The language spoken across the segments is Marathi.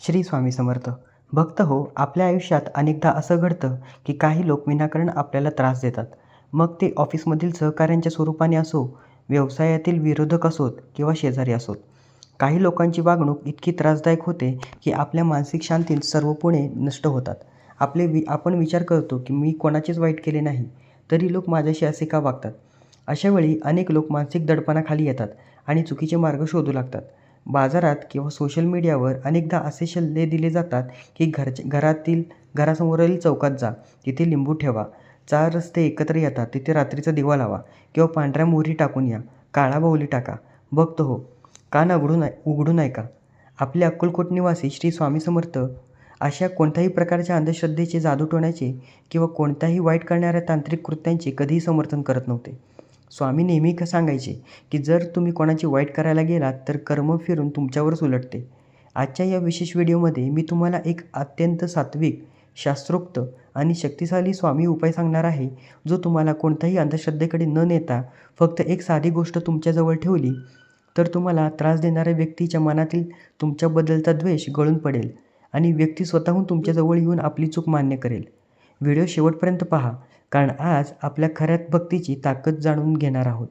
श्री स्वामी समर्थ. भक्त हो, आपल्या आयुष्यात अनेकदा असं घडतं की काही लोक विनाकारण आपल्याला त्रास देतात. मग ते ऑफिसमधील सहकाऱ्यांच्या स्वरूपाने असो, व्यवसायातील विरोधक असोत किंवा शेजारी असोत. काही लोकांची वागणूक इतकी त्रासदायक होते की आपल्या मानसिक शांतीत सर्वपुणे नष्ट होतात. आपण विचार करतो की मी कोणाचेच वाईट केले नाही, तरी लोक माझ्याशी असे का वागतात? अशावेळी अनेक लोक मानसिक दडपणाखाली येतात आणि चुकीचे मार्ग शोधू लागतात. बाजारात किंवा सोशल मीडियावर अनेकदा असे सल्ले दिले जातात की घरासमोरील चौकात जा, तिथे लिंबू ठेवा, 4 रस्ते एकत्र येतात तिथे रात्रीचा दिवा लावा किंवा पांढऱ्या मोहरी टाकून या, काळा बाहुली टाका. भक्त हो, कान उघडून ऐका. आपले अक्कलकोट निवासी श्री स्वामी समर्थ अशा कोणत्याही प्रकारच्या अंधश्रद्धेचे, जादूटोण्याचे किंवा कोणत्याही वाईट करणाऱ्या तांत्रिक कृत्यांचे कधीही समर्थन करत नव्हते. स्वामी नेहमी सांगायचे की जर तुम्ही कोणाची वाईट करायला गेलात तर कर्म फिरून तुमच्यावरच उलटते. आजच्या या विशेष व्हिडिओमध्ये मी तुम्हाला एक अत्यंत सात्विक, शास्त्रोक्त आणि शक्तिशाली स्वामी उपाय सांगणार आहे, जो तुम्हाला कोणत्याही अंधश्रद्धेकडे न नेता फक्त एक साधी गोष्ट तुमच्याजवळ ठेवली तर तुम्हाला त्रास देणाऱ्या व्यक्तीच्या मनातील तुमच्याबद्दलचा द्वेष गळून पडेल आणि व्यक्ती स्वतःहून तुमच्याजवळ येऊन आपली चूक मान्य करेल. व्हिडिओ शेवटपर्यंत पहा, कारण आज आपल्या खऱ्या भक्तीची ताकद जाणून घेणार आहोत.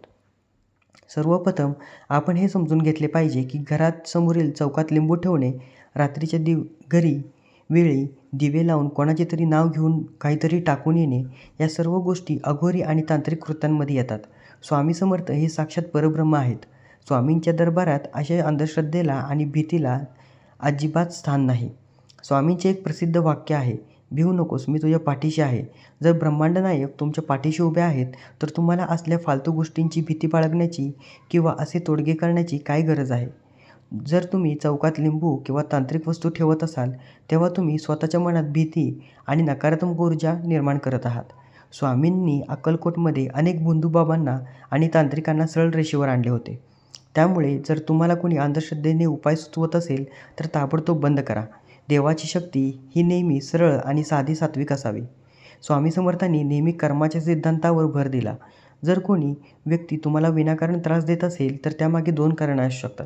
सर्वप्रथम आपण हे समजून घेतले पाहिजे की घरात समोरील चौकात लिंबू ठेवणे, रात्रीच्या घरी वेळी दिवे लावून कोणाचे तरी नाव घेऊन काहीतरी टाकून येणे, या सर्व गोष्टी अघोरी आणि तांत्रिक कृत्यांमध्ये येतात. स्वामी समर्थ हे साक्षात परब्रह्म आहेत. स्वामींच्या दरबारात अशा अंधश्रद्धेला आणि भीतीला अजिबात स्थान नाही. स्वामींचे एक प्रसिद्ध वाक्य आहे, भिवू नकोस, मी तुझ्या पाठीशी आहे. जर ब्रह्मांड नायक तुमच्या पाठीशी उभे आहेत तर तुम्हाला असल्या फालतू गोष्टींची भीती बाळगण्याची किंवा असे तोडगे करण्याची काय गरज आहे? जर तुम्ही चौकात लिंबू किंवा तांत्रिक वस्तू ठेवत असाल तेव्हा तुम्ही स्वतःच्या मनात भीती आणि नकारात्मक ऊर्जा निर्माण करत आहात. स्वामींनी अक्कलकोटमध्ये अनेक बंधूबाबांना आणि तांत्रिकांना सरळ रेषेवर आणले होते. त्यामुळे जर तुम्हाला कोणी अंधश्रद्धेने उपाय सुचवत असेल तर ताबडतोब बंद करा. देवाची शक्ती ही नेहमी सरळ आणि साधी सात्विक असावी. स्वामी समर्थांनी नेहमी कर्माच्या सिद्धांतावर भर दिला. जर कोणी व्यक्ती तुम्हाला विनाकारण त्रास देत असेल तर त्यामागे 2 कारणं असू शकतात.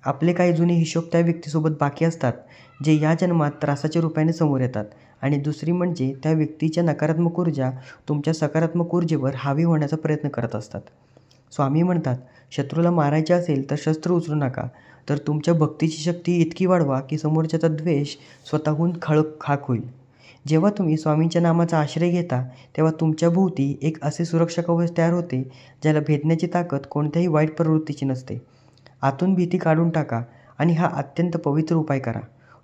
आपले काही जुने हिशोब त्या व्यक्तीसोबत बाकी असतात, जे या जन्मात त्रासाच्या रूपाने समोर येतात, आणि दुसरी म्हणजे त्या व्यक्तीच्या नकारात्मक ऊर्जा तुमच्या सकारात्मक ऊर्जेवर हावी होण्याचा प्रयत्न करत असतात. स्वामी म्हणतात, शत्रूला मारायचे असेल तर शस्त्र उचलू नका, तर तुमच्या भक्तीची शक्ती इतकी वाढवा की समोरच्याचा द्वेष स्वतःहून खाक होईल. जेव्हा तुम्ही स्वामींच्या नामाचा आश्रय घेता तेव्हा तुमच्या भोवती एक असे सुरक्षा कवच तयार होते, ज्याला भेदण्याची ताकद कोणत्याही वाईट प्रवृत्तीची नसते. आतून भीती काढून टाका आणि हा अत्यंत पवित्र उपाय करा.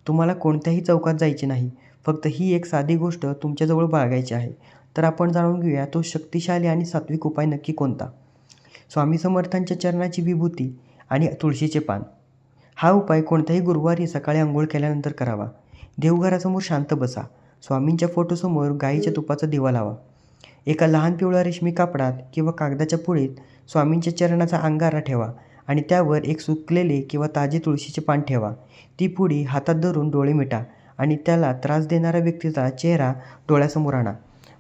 तुम्हाला कोणत्याही चौकात जायचे नाही, फक्त ही एक साधी गोष्ट तुमच्याजवळ बाळगायची आहे. तर आपण जाणून घेऊया तो शक्तिशाली आणि सात्विक उपाय नक्की कोणता. स्वामी समर्थांच्या चरणाची विभूती आणि तुळशीचे पान. हा उपाय कोणत्याही गुरुवारी सकाळी अंघोळ केल्यानंतर करावा. देवघरासमोर शांत बसा. स्वामींच्या फोटोसमोर गाईच्या तुपाचा दिवा लावा. एका लहान पिवळ्या रेशमी कापडात किंवा कागदाच्या पुडीत स्वामींच्या चरणाचा अंगारा ठेवा आणि त्यावर एक सुकलेले किंवा ताजे तुळशीचे पान ठेवा. ती पुडी हातात धरून डोळे मिटा आणि त्याला त्रास देणाऱ्या व्यक्तीचा चेहरा डोळ्यासमोर आणा.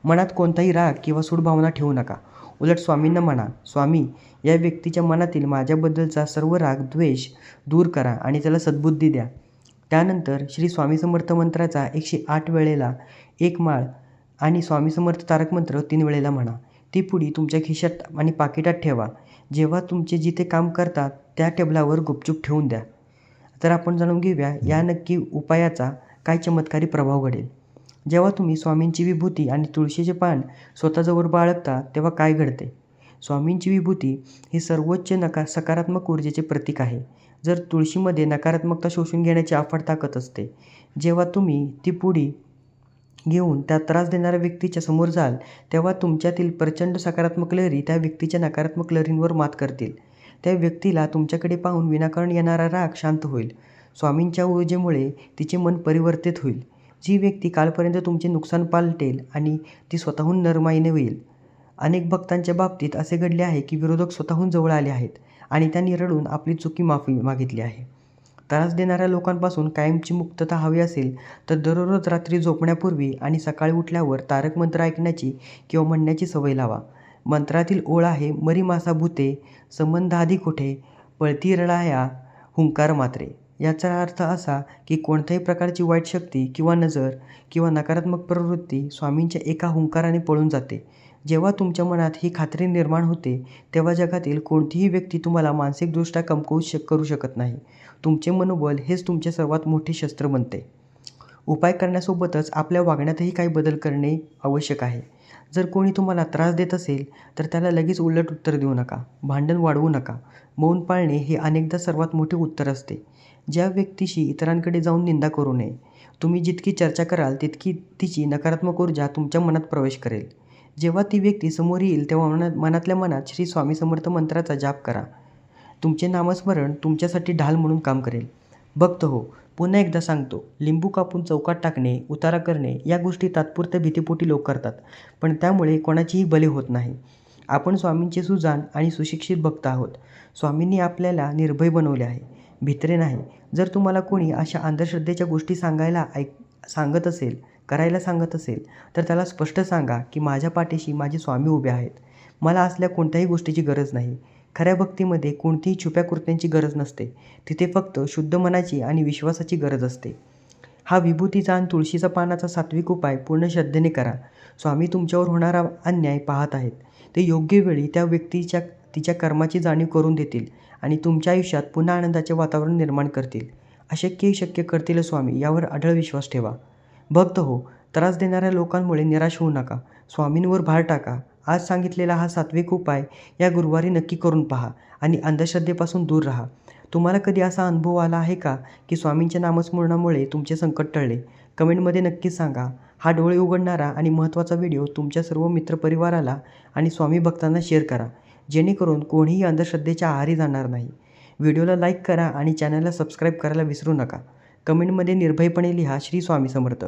मनात कोणताही राग किंवा सूड भावना ठेवू नका. उलट स्वामींना म्हणा, स्वामी, या व्यक्तीच्या मनातील माझ्याबद्दलचा सर्व राग, द्वेष दूर करा आणि त्याला सद्बुद्धी द्या. त्यानंतर श्री स्वामी समर्थ मंत्राचा 108 वेळेला 1 माळ आणि स्वामी समर्थ तारक मंत्र 3 वेळेला म्हणा. ती पुडी तुमच्या खिशात आणि पाकिटात ठेवा. जेव्हा तुमचे जिथे काम करतात त्या टेबलावर गुपचूप ठेवून द्या. तर आपण जाणून घेऊया या नक्की उपायाचा काय चमत्कारी प्रभाव घडेल. जेव्हा तुम्ही स्वामींची विभूती आणि तुळशीचे पान स्वतःजवळ बाळगता तेव्हा काय घडते? स्वामींची विभूती ही सर्वोच्च सकारात्मक ऊर्जेचे प्रतीक आहे. जर तुळशीमध्ये नकारात्मकता शोषून घेण्याची अफाट ताकद असते. जेव्हा तुम्ही ती पुडी घेऊन त्या त्रास देणाऱ्या व्यक्तीच्या समोर जाल तेव्हा तुमच्यातील प्रचंड सकारात्मक लहरी त्या व्यक्तीच्या नकारात्मक लहरींवर मात करतील. त्या व्यक्तीला तुमच्याकडे पाहून विनाकारण येणारा राग शांत होईल. स्वामींच्या ऊर्जेमुळे तिचे मन परिवर्तित होईल. जी व्यक्ती कालपर्यंत तुमचे नुकसान पालटेल आणि ती स्वतःहून नरमाईने होईल. अनेक भक्तांच्या बाबतीत असे घडले आहे की विरोधक स्वतःहून जवळ आले आहेत आणि त्यांनी रडून आपली चुकी माफी मागितली आहे. त्रास देणाऱ्या लोकांपासून कायमची मुक्तता हवी असेल तर दररोज रात्री झोपण्यापूर्वी आणि सकाळी उठल्यावर तारक मंत्र ऐकण्याची किंवा म्हणण्याची सवय लावा. मंत्रातील ओळ आहे, मरी मासा भूते, संबंधाधी कुठे, पळती रळाया हुंकार मात्रे. याचा अर्थ असा की कोणत्याही प्रकारची वाईट शक्ती किंवा नजर किंवा नकारात्मक प्रवृत्ती स्वामींच्या एका हुंकाराने पळून जाते. जेव्हा तुमच्या मनात ही खात्री निर्माण होते, तेव्हा जगातील कोणतीही व्यक्ती तुम्हाला मानसिकदृष्ट्या करू शकत नाही. तुमचे मनोबल हेच तुमचे सर्वात मोठे शस्त्र बनते. उपाय करण्यासोबतच आपल्या वागण्यातही काही बदल करणे आवश्यक आहे. जर कोणी तुम्हाला त्रास देत असेल, तर त्याला लगेच उलट उत्तर देऊ नका. भांडण वाढवू नका. मौन पाळणे हे अनेकदा सर्वात मोठे उत्तर असते. ज्या व्यक्तीशी इतरांकडे जाऊन निंदा करू नये. तुम्ही जितकी चर्चा कराल, तितकी तिची नकारात्मक ऊर्जा तुमच्या मनात प्रवेश करेल. जेव्हा ती व्यक्ती समोर येईल, तेव्हा मनातल्या मनात श्री स्वामी समर्थ मंत्राचा जाप करा. तुमचे नामस्मरण तुमच्यासाठी ढाल म्हणून काम करेल. भक्त हो, पुन्हा एकदा सांगतो, लिंबू कापून चौकात टाकणे, उतारा करणे या गोष्टी तात्पुरत्या भीतीपोटी लोक करतात, पण त्यामुळे कोणाचीही बली होत नाही. आपण स्वामींचे सुजाण आणि सुशिक्षित भक्त आहोत. स्वामींनी आपल्याला निर्भय बनवले आहे, भित्रे नाही. जर तुम्हाला कोणी अशा अंधश्रद्धेच्या गोष्टी करायला सांगत असेल, तर त्याला स्पष्ट सांगा की माझ्या पाठीशी माझे स्वामी उभे आहेत. मला असल्या कोणत्याही गोष्टीची गरज नाही. खऱ्या भक्तीमध्ये कोणतीही छुप्या कृत्यांची गरज नसते. तिथे फक्त शुद्ध मनाची आणि विश्वासाची गरज असते. हा विभूतीचा आणि तुळशीचा पानाचा सात्विक उपाय पूर्ण श्रद्धेने करा. स्वामी तुमच्यावर होणारा अन्याय पाहत आहेत. ते योग्य वेळी त्या व्यक्तीच्या तिच्या कर्माची जाणीव करून देतील आणि तुमच्या आयुष्यात पुन्हा आनंदाचे वातावरण निर्माण करतील. अशक्यही शक्य करतील स्वामी, यावर अढळ विश्वास ठेवा. भक्त हो, त्रास देणाऱ्या लोकांमुळे निराश होऊ नका. स्वामींवर भार टाका. आज सांगितलेला हा सात्विक उपाय या गुरुवारी नक्की करून पहा आणि अंधश्रद्धेपासून दूर राहा. तुम्हाला कधी असा अनुभव आला आहे का की स्वामींच्या नामस्मरणामुळे तुमचे संकट टळले? कमेंटमध्ये नक्कीच सांगा. हा डोळे उघडणारा आणि महत्त्वाचा व्हिडिओ तुमच्या सर्व मित्रपरिवाराला आणि स्वामी भक्तांना शेअर करा, जेणेकरून कोणीही अंधश्रद्धेच्या आहारी जाणार नाही. व्हिडिओला लाईक करा आणि चॅनलला सबस्क्राईब करायला विसरू नका. कमेंटमध्ये निर्भयपणे लिहा, श्री स्वामी समर्थ.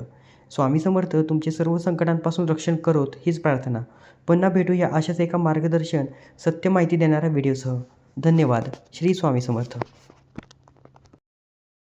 स्वामी समर्थ तुमचे सर्व संकटांपासून रक्षण करोत, हीच प्रार्थना. पुन्हा भेटूया अशाच एका मार्गदर्शन, सत्य माहिती देणाऱ्या व्हिडिओसह. धन्यवाद. श्री स्वामी समर्थ.